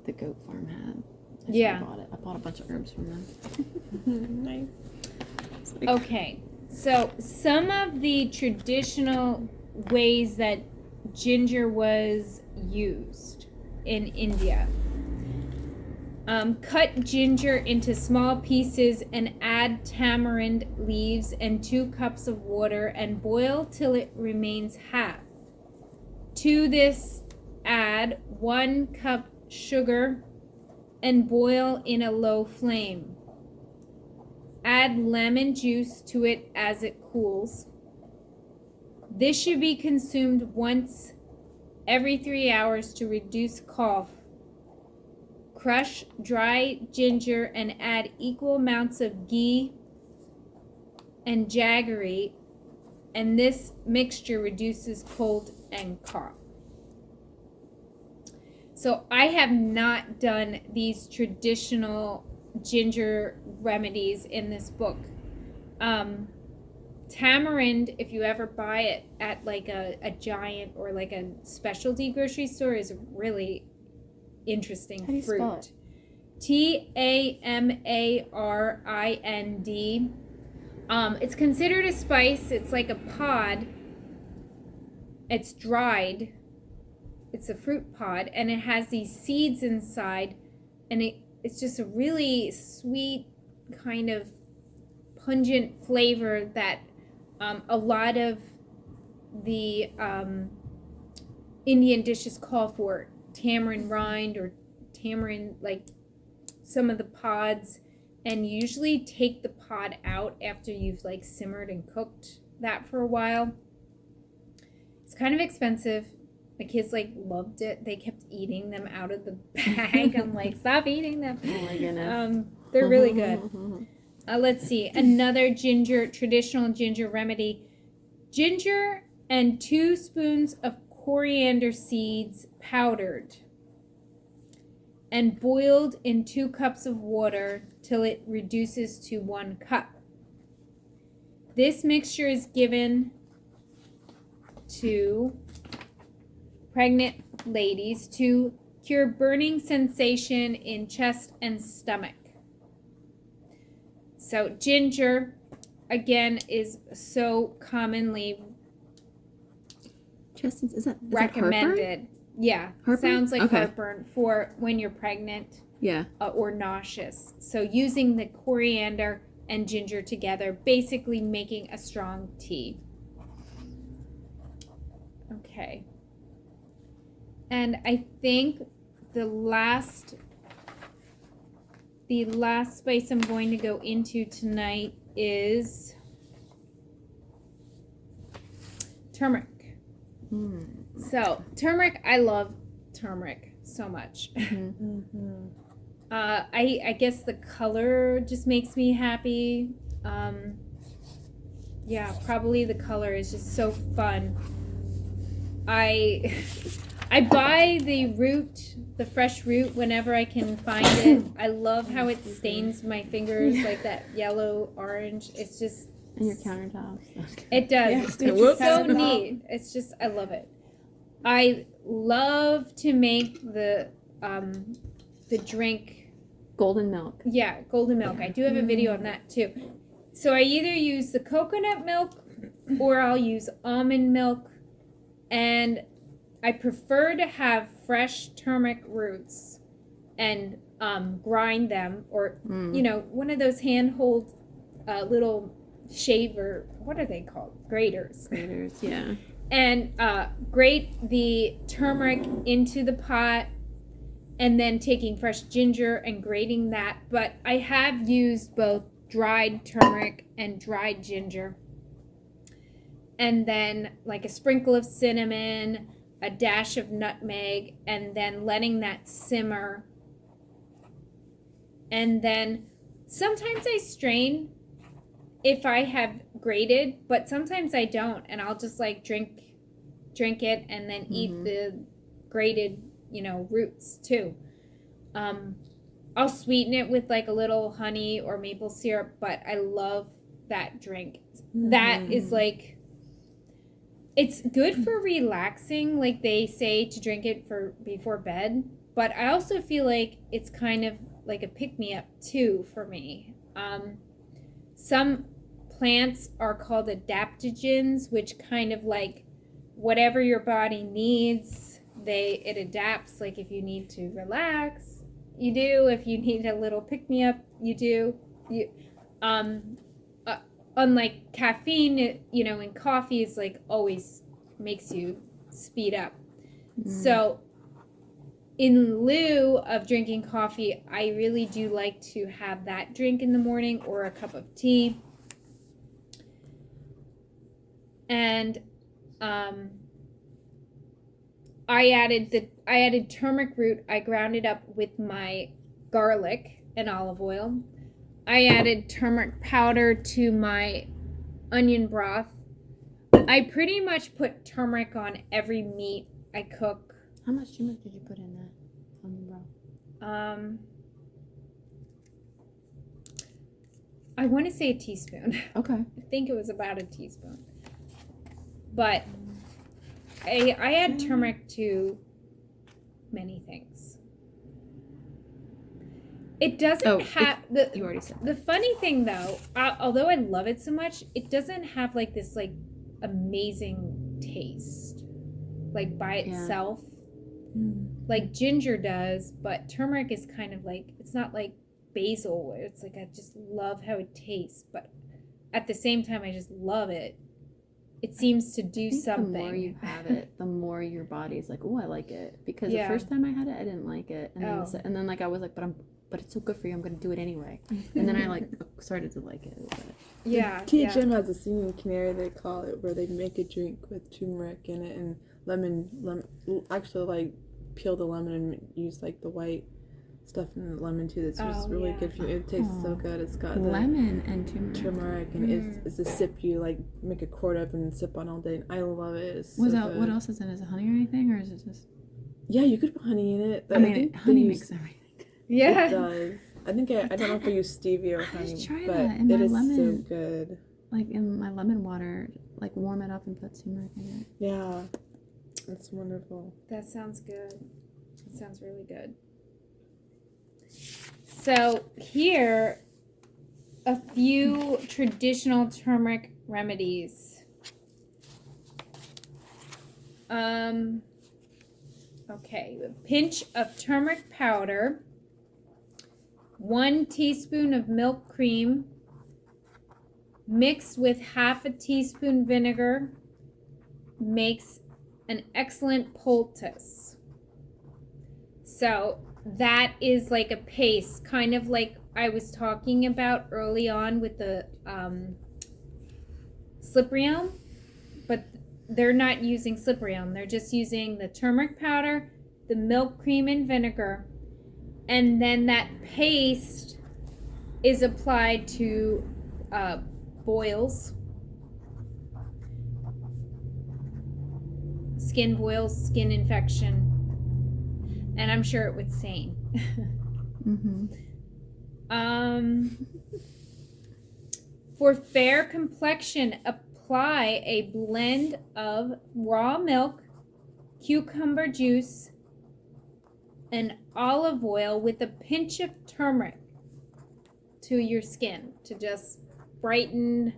the goat farm had. Yeah. I bought a bunch of herbs from them. Nice. Okay. So some of the traditional ways that ginger was used in India. Cut ginger into small pieces and add tamarind leaves and 2 cups of water and boil till it remains half. To this, add 1 cup sugar and boil in a low flame. Add lemon juice to it as it cools. This should be consumed once every 3 hours to reduce cough. Crush dry ginger and add equal amounts of ghee and jaggery, and this mixture reduces cold and cough. So I have not done these traditional ginger remedies in this book. Tamarind, if you ever buy it at like a giant or like a specialty grocery store, is a really interesting How do you fruit. spell it? Tamarind. It's considered a spice. It's like a pod. It's dried. It's a fruit pod, and it has these seeds inside, and it's just a really sweet, kind of pungent flavor that a lot of the Indian dishes call for. Tamarind rind or tamarind, like some of the pods, and you usually take the pod out after you've like simmered and cooked that for a while. It's kind of expensive. My kids like loved it. They kept eating them out of the bag. I'm like, stop eating them. Oh my goodness. They're really good. Let's see. Another traditional ginger remedy. Ginger and 2 spoons of coriander seeds powdered and boiled in 2 cups of water till it reduces to 1 cup. This mixture is given to pregnant ladies to cure burning sensation in chest and stomach. So ginger, again, is so commonly Is that recommended. Yeah, Heartburn? sounds like Okay. heartburn for when you're pregnant. Yeah. Or nauseous. So using the coriander and ginger together, basically making a strong tea. Okay. And I think the last spice I'm going to go into tonight is turmeric. So turmeric, I love turmeric so much. I guess the color just makes me happy. Yeah, probably the color is just so fun. I buy the root, the fresh root, whenever I can find it. I love how it stains my fingers like that yellow orange. It's just And your countertops. it does. Yeah, It's so neat. It's just I love it. I love to make the drink. Golden milk. Yeah, golden milk. I do have a video on that too. So I either use the coconut milk or I'll use almond milk, and I prefer to have fresh turmeric roots and grind them, or one of those handhold little shaver, what are they called? Graters. Graters, yeah. And grate the turmeric into the pot, and then taking fresh ginger and grating that. But I have used both dried turmeric and dried ginger. And then like a sprinkle of cinnamon, a dash of nutmeg, and then letting that simmer. And then sometimes I strain if I have grated, but sometimes I don't, and I'll just like drink it and then eat the grated roots too. I'll sweeten it with like a little honey or maple syrup, but I love that drink. That is like, it's good for relaxing, like they say to drink it before bed, but I also feel like it's kind of like a pick-me-up too for me. Some plants are called adaptogens, which kind of like whatever your body needs, it adapts. Like if you need to relax, you do. If you need a little pick-me-up, you do. Unlike caffeine, in coffee is like always makes you speed up. So in lieu of drinking coffee, I really do like to have that drink in the morning or a cup of tea. And I added turmeric root. I ground it up with my garlic and olive oil. I added turmeric powder to my onion broth. I pretty much put turmeric on every meat I cook. How much turmeric did you put in that onion broth? I want to say a teaspoon. Okay. I think it was about a teaspoon. But I add turmeric to many things. It doesn't have you already said the funny thing though, although I love it so much, it doesn't have like this like amazing taste like by itself. Like ginger does, but turmeric is kind of like, it's not like basil where it's like I just love how it tastes, but at the same time I just love it. It seems to do something. The more you have it, the more your body's like, oh, I like it. Because the first time I had it, I didn't like it, and then like I was like, but it's so good for you. I'm gonna do it anyway. And then I like started to like it a little bit. Yeah. Tea Gym has a scene in Culinary, they call it, where they make a drink with turmeric in it and lemon. Actually, like peel the lemon and use like the white stuff in the lemon too. That's just really good for you. It tastes so good. It's got lemon and turmeric, and it's a sip you like make a quart of and sip on all day. I love it. It's what else is in it? Is it honey or anything, or is it just? Yeah, you could put honey in it. Honey makes everything. Yeah, it does. I don't know if I use stevia or honey, but in it is lemon, so good. Like in my lemon water, like warm it up and put turmeric in it. Yeah, it's wonderful. That sounds good. It sounds really good. So here, a few traditional turmeric remedies. Okay, a pinch of turmeric powder, 1 teaspoon of milk cream, mixed with half a teaspoon vinegar, makes an excellent poultice. So that is like a paste, kind of like I was talking about early on with the slippery elm, but they're not using slippery elm. They're just using the turmeric powder, the milk cream and vinegar, and then that paste is applied to boils, skin boils, skin infection, and I'm sure it would stain. For fair complexion, apply a blend of raw milk, cucumber juice, and olive oil with a pinch of turmeric to your skin to just brighten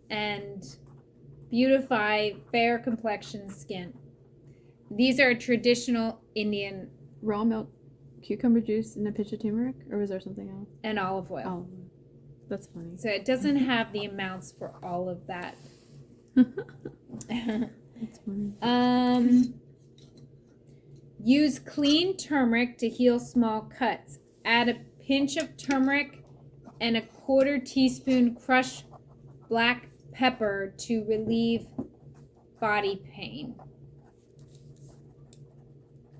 and beautify fair complexion skin. These are traditional Indian. Raw milk, cucumber juice, and a pinch of turmeric? Or was there something else? And olive oil. Oh, that's funny. So it doesn't have the amounts for all of that. That's funny. Use clean turmeric to heal small cuts. Add a pinch of turmeric and a 1/4 teaspoon crushed black pepper to relieve body pain.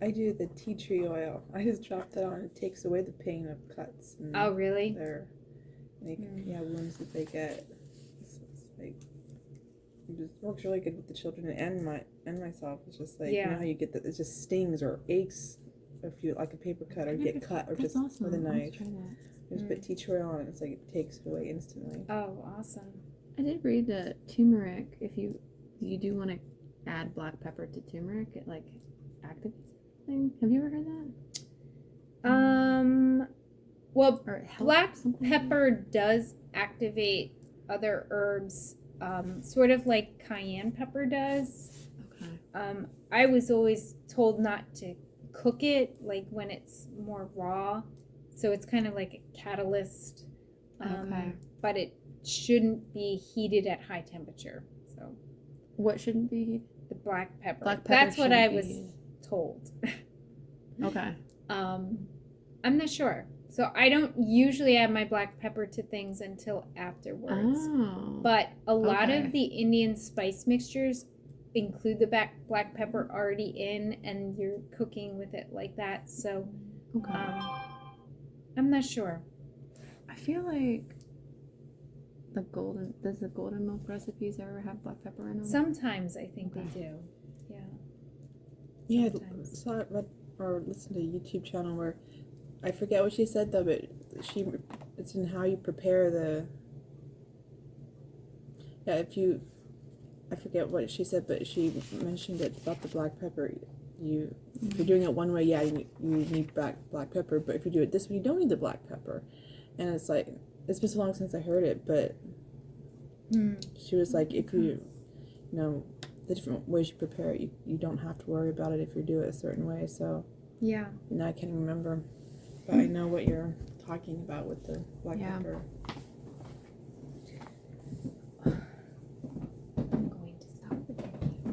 I do the tea tree oil. I just drop that on. It takes away the pain of cuts. And Oh, really? Wounds that they get. It's like, it just works really good with the children and myself. It's just like, you know how you get it just stings or aches if you like a paper cut or get cut or just awesome. with a knife. Try that. Just put tea tree oil on it. It's like it takes it away instantly. Oh, awesome. I did read that turmeric, if you do want to add black pepper to turmeric, it like activates thing. Have you ever heard that? Well, black something? pepper does activate other herbs, sort of like cayenne pepper does. Okay. I was always told not to cook it, like when it's more raw. So it's kind of like a catalyst. Okay. But it shouldn't be heated at high temperature. So What shouldn't be heated? the black pepper. Black pepper That's what I shouldn't be was heated. told. Okay. I'm not sure. So I don't usually add my black pepper to things until afterwards. Oh. But a lot Okay. of the Indian spice mixtures include the black pepper already in, and you're cooking with it like that. So Okay. I'm not sure. I feel like does the golden milk recipes ever have black pepper in them? Sometimes I think they do. Yeah. Yeah, Sometimes. saw it or listened to a YouTube channel where I forget what she said though, but it's in how you prepare the. Yeah, I forget what she said, but she mentioned it about the black pepper. If you're doing it one way, yeah, you need black pepper, but if you do it this way, you don't need the black pepper. And it's like, it's been so long since I heard it, but she was like, if you know, the different ways you prepare it, you don't have to worry about it if you do it a certain way. So Yeah. now I can't remember, but I know what you're talking about with the black pepper. I'm going to stop recording.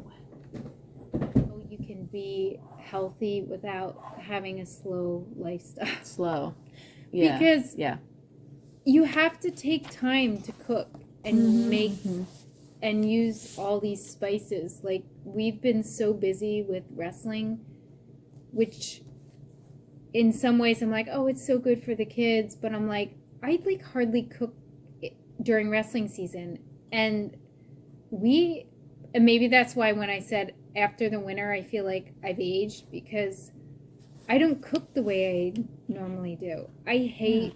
Oh, you can be healthy without having a slow lifestyle. Slow. Yeah. Because yeah. you have to take time to cook and make and use all these spices. Like, we've been so busy with wrestling, which in some ways I'm like, oh, it's so good for the kids, but I'm like, I like hardly cook during wrestling season. And maybe that's why when I said after the winter I feel like I've aged, because I don't cook the way I normally do. I hate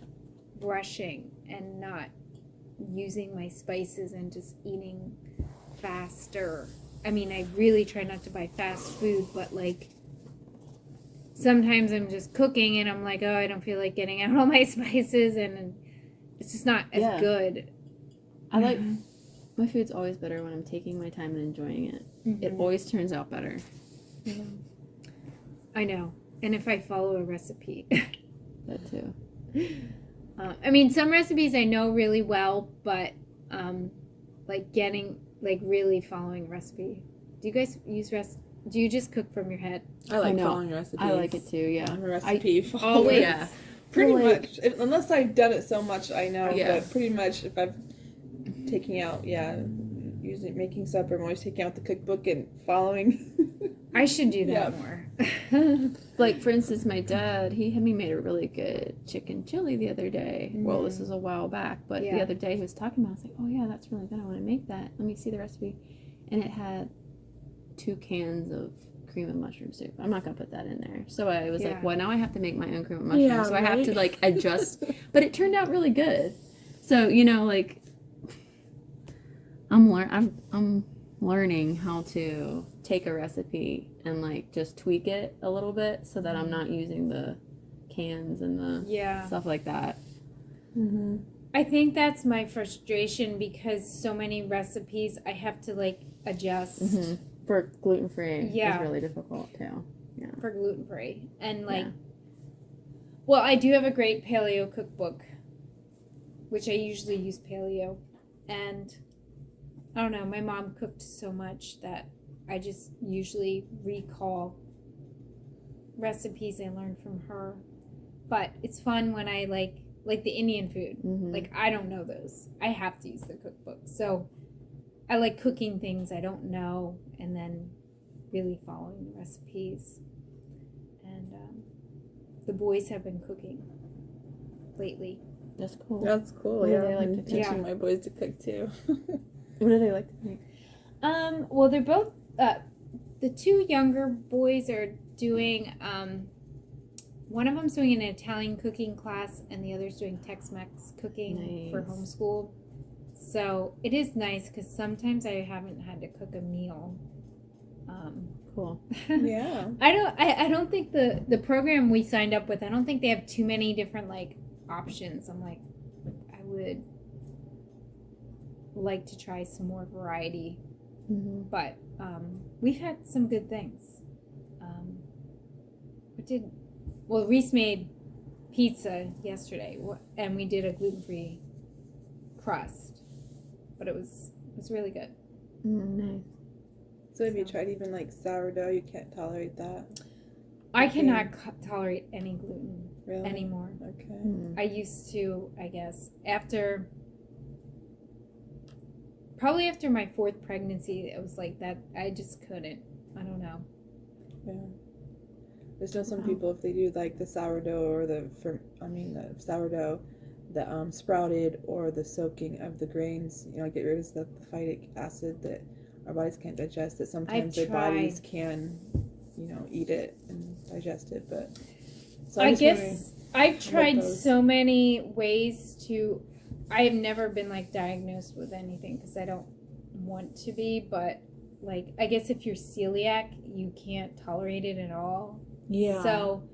rushing and not using my spices and just eating faster. I mean, I really try not to buy fast food, but like sometimes I'm just cooking and I'm like, oh, I don't feel like getting out all my spices, and it's just not as good. I like my food's always better when I'm taking my time and enjoying it. It always turns out better. I know. And if I follow a recipe. That too. I mean, some recipes I know really well, but like getting, like really following a recipe. Do you guys use do you just cook from your head? I like following recipes. I like it too, yeah. I'm a recipe follower. Always. Yeah. Pretty much. Unless I've done it so much, I know. Yeah. But pretty much if I'm taking out, making supper, I'm always taking out the cookbook and following. I should do that more. Like, for instance, my dad, he had me made a really good chicken chili the other day. Mm-hmm. Well, this was a while back, but the other day he was talking about it. I was like, oh yeah, that's really good. I want to make that. Let me see the recipe. And it had 2 cans of cream of mushroom soup. I'm not going to put that in there. So I was like, well, now I have to make my own cream of mushroom. Yeah, so I have to, like, adjust. But it turned out really good. So, you know, like, I'm learning how to take a recipe and like just tweak it a little bit so that I'm not using the cans and the stuff like that. Mm-hmm. I think that's my frustration because so many recipes I have to like adjust. Mm-hmm. For gluten-free is really difficult too. Yeah. For gluten-free. And like, well, I do have a great paleo cookbook, which I usually use paleo. And I don't know, my mom cooked so much that I just usually recall recipes I learned from her. But it's fun when I like the Indian food. Mm-hmm. Like, I don't know those. I have to use the cookbook. So I like cooking things I don't know and then really following the recipes. And the boys have been cooking lately. That's cool. That's cool, What yeah. do they like to cook? Teaching my boys to cook too. What do they like to make? Well, they're both, the 2 younger boys are doing, one of them's doing an Italian cooking class and the other's doing Tex-Mex cooking for homeschool. So it is nice because sometimes I haven't had to cook a meal. Cool. Yeah. I don't think the program we signed up with, I don't think they have too many different like options. I'm like, I would like to try some more variety. Mm-hmm. But we've had some good things. Reese made pizza yesterday, and we did a gluten-free crust, but it was really good. Nice. So have you tried even like sourdough? You can't tolerate that? I cannot tolerate any gluten anymore. Okay. I used to, I guess, probably after my 4th pregnancy, it was like that. I just couldn't. I don't know. Yeah. There's still some people, if they do like the sourdough or the sourdough, the sprouted or the soaking of the grains, get rid of the phytic acid that our bodies can't digest, that sometimes their bodies can, eat it and digest it. But so I guess I've tried so many ways to. I have never been like diagnosed with anything because I don't want to be, but like I guess if you're celiac, you can't tolerate it at all. Yeah. So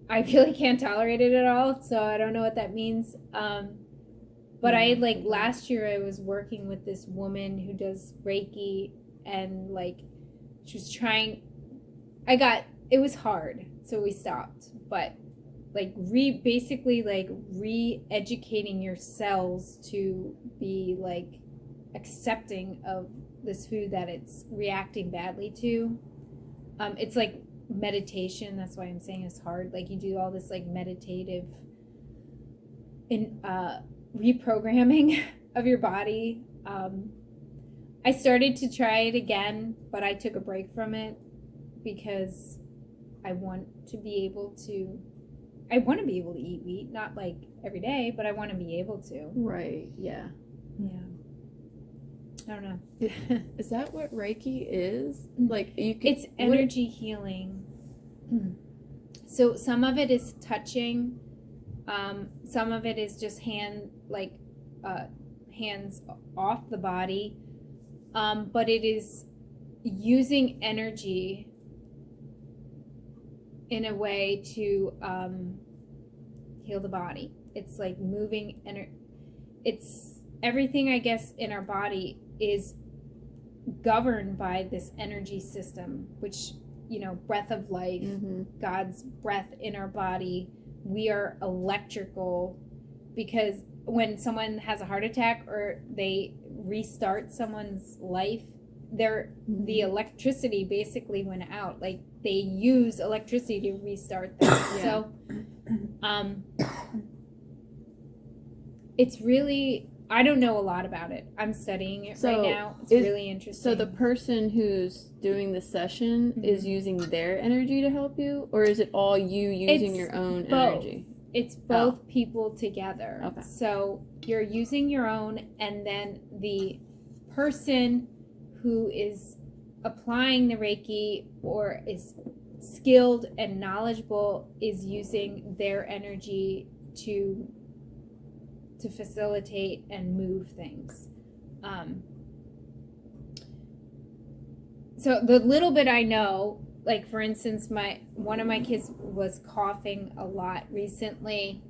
I really can't tolerate it at all. So I don't know what that means. But I like last year I was working with this woman who does Reiki, and like she was trying. It was hard, so we stopped. But like basically re-educating your cells to be like accepting of this food that it's reacting badly to. It's like meditation. That's why I'm saying it's hard. Like you do all this like meditative reprogramming of your body. I started to try it again, but I took a break from it because I want to be able to eat wheat, not like every day, but I want to be able to. Right. Yeah. Yeah. I don't know. Is that what Reiki is? Like it's energy healing. So some of it is touching. Some of it is just hands off the body. But it is using energy in a way to heal the body. It's like moving it's everything, I guess, in our body is governed by this energy system, which breath of life, God's breath in our body. We are electrical, because when someone has a heart attack or they restart someone's life, the electricity basically went out. Like, they use electricity to restart them. So it's really, I don't know a lot about it. I'm studying it right now. It's really interesting. So the person who's doing the session is using their energy to help you, or is it all you using your own energy? It's both people together. Okay. So you're using your own, and then the person who is applying the Reiki or is skilled and knowledgeable is using their energy to facilitate and move things. So the little bit I know, like, for instance, one of my kids was coughing a lot recently,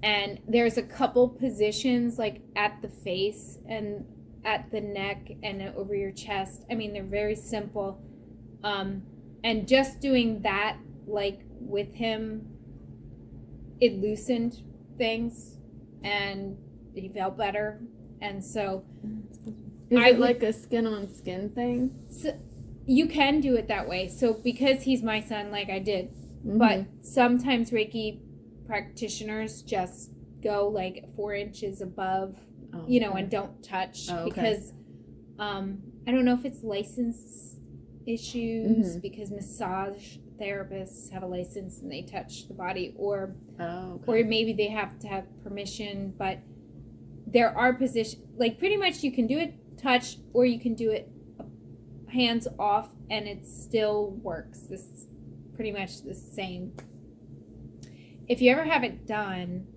and there's a couple positions, like at the face and at the neck and over your chest. I mean, they're very simple. And just doing that, like, with him, it loosened things and he felt better. And so is it like a skin on skin thing? So you can do it that way. So because he's my son, like I did, but sometimes Reiki practitioners just go like 4 inches above, and don't touch, because I don't know if it's license issues, because massage therapists have a license and they touch the body, or maybe they have to have permission. But there are positions, like, pretty much you can do it touch, or you can do it hands off, and it still works. This is pretty much the same. If you ever have it done,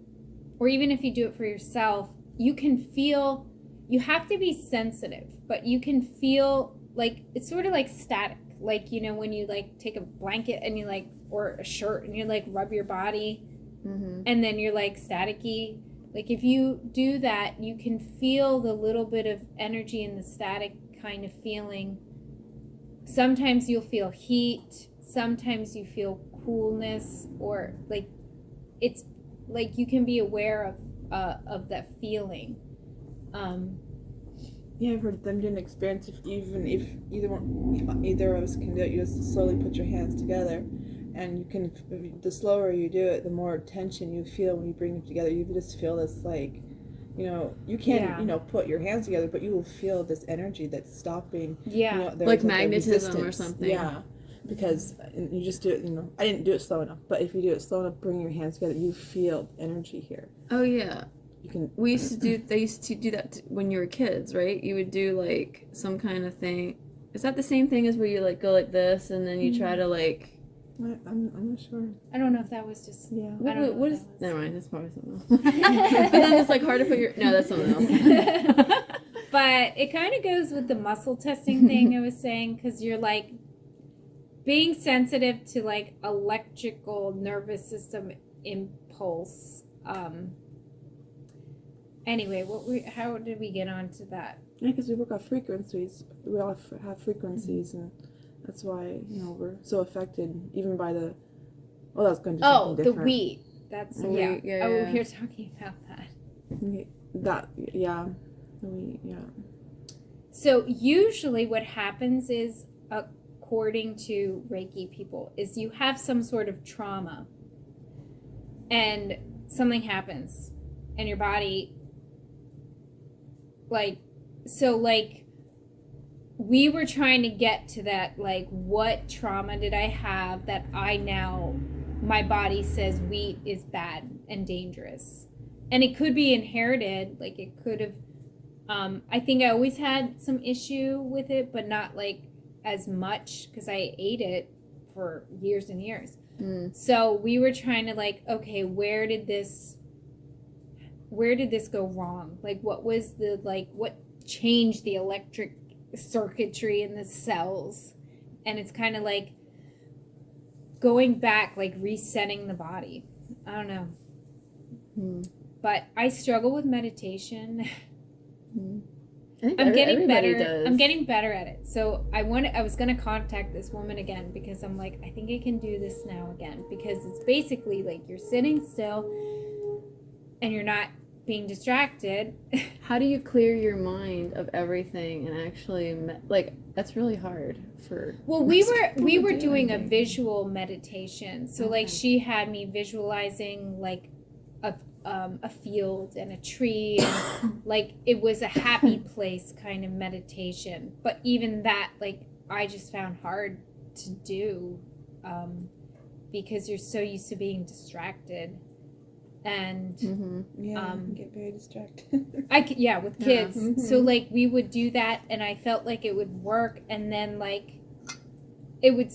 or even if you do it for yourself, you can feel, you have to be sensitive, but you can feel like it's sort of like static. Like, when you like take a blanket and you like, or a shirt, and you like rub your body, and then you're like staticky. Like, if you do that, you can feel the little bit of energy in the static kind of feeling. Sometimes you'll feel heat, sometimes you feel coolness, or like, it's like you can be aware of that feeling. Yeah, I've heard them do an experience. If either of us can do it, you just slowly put your hands together, and you can. The slower you do it, the more tension you feel when you bring them together. You just feel this, like, you can't put your hands together, but you will feel this energy that's stopping. Like magnetism or something. Yeah, because you just do it. I didn't do it slow enough, but if you do it slow enough, bring your hands together, you feel energy here. Oh yeah. They used to do that when you were kids, right? You would do like some kind of thing. Is that the same thing as where you like go like this and then you try to like? I'm not sure. I don't know if that was just What is? Never mind. That's probably something else. But then it's like hard to put your. No, that's something else. But it kind of goes with the muscle testing thing I was saying, because you're like being sensitive to like electrical nervous system impulse. Anyway, how did we get onto that? Yeah, because we work on frequencies. We all have frequencies, and that's why we're so affected even by the. Oh, that's going to do something different. The wheat. That's yeah. Oh, we're talking about that. The wheat. Yeah. So usually, what happens is, according to Reiki people, is you have some sort of trauma, and something happens, and your body. We were trying to get to that, like, what trauma did I have that my body says wheat is bad and dangerous. And it could be inherited, like it could have, I think I always had some issue with it, but not like as much, because I ate it for years and years. So we were trying to like, okay, where did this go wrong? Like, what was what changed the electric circuitry in the cells? And it's kind of like going back, like resetting the body. I don't know. But I struggle with meditation. I think I'm getting everybody better. does. I'm getting better at it. So I was gonna contact this woman again because I'm like, I think I can do this now again, because it's basically like you're sitting still and you're not being distracted. How do you clear your mind of everything and actually like that's really hard for. Well, we were doing a visual meditation. So like she had me visualizing like a field and a tree, and like it was a happy place kind of meditation. But even that, like, I just found hard to do because you're so used to being distracted. And yeah, I get very distracted. With kids. So like we would do that, and I felt like it would work, and then like it would,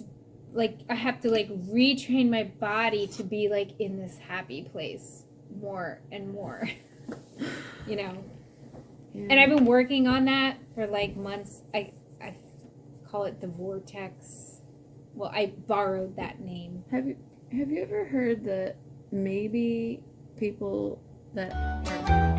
like, I have to like retrain my body to be like in this happy place more and more. You know. Yeah. And I've been working on that for like months. I call it the vortex. Well, I borrowed that name. Have you ever heard that maybe people that are